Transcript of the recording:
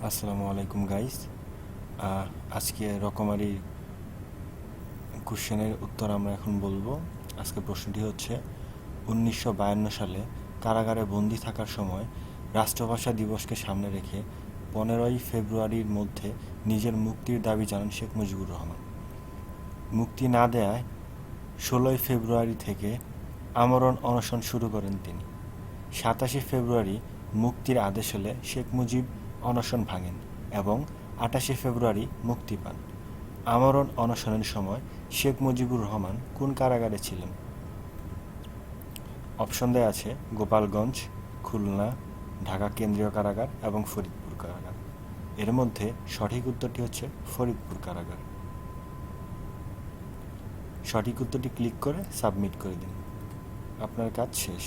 আসসালামু আলাইকুম গাইস। আজকে রকমারি কোশ্চেনের উত্তর আমরা এখন বলবো। আজকে প্রশ্নটি হচ্ছে 1952 সালে কারাগারে বন্দি থাকার সময় রাষ্ট্রভাষা দিবসকে সামনে রেখে 15ই ফেব্রুয়ারির মধ্যে নিজের মুক্তির দাবি জানান শেখ মুজিবুর রহমান। মুক্তি না দেয়ায় 16ই ফেব্রুয়ারি থেকে আমরণ অনশন শুরু করেন তিনি। 27শে ফেব্রুয়ারি মুক্তির আদেশ হলে শেখ মুজিব অনশন ভাঙেন এবং 28শে ফেব্রুয়ারি মুক্তি পান। আমরণ অনশনের সময় শেখ মুজিবুর রহমান কোন কারাগারে ছিলেন? অপশন দেয়া আছে গোপালগঞ্জ, খুলনা, ঢাকা কেন্দ্রীয় কারাগার এবং ফরিদপুর কারাগার। এর মধ্যে সঠিক উত্তরটি হচ্ছে ফরিদপুর কারাগার। সঠিক উত্তরটি ক্লিক করে সাবমিট করে দিন। আপনার কাজ শেষ।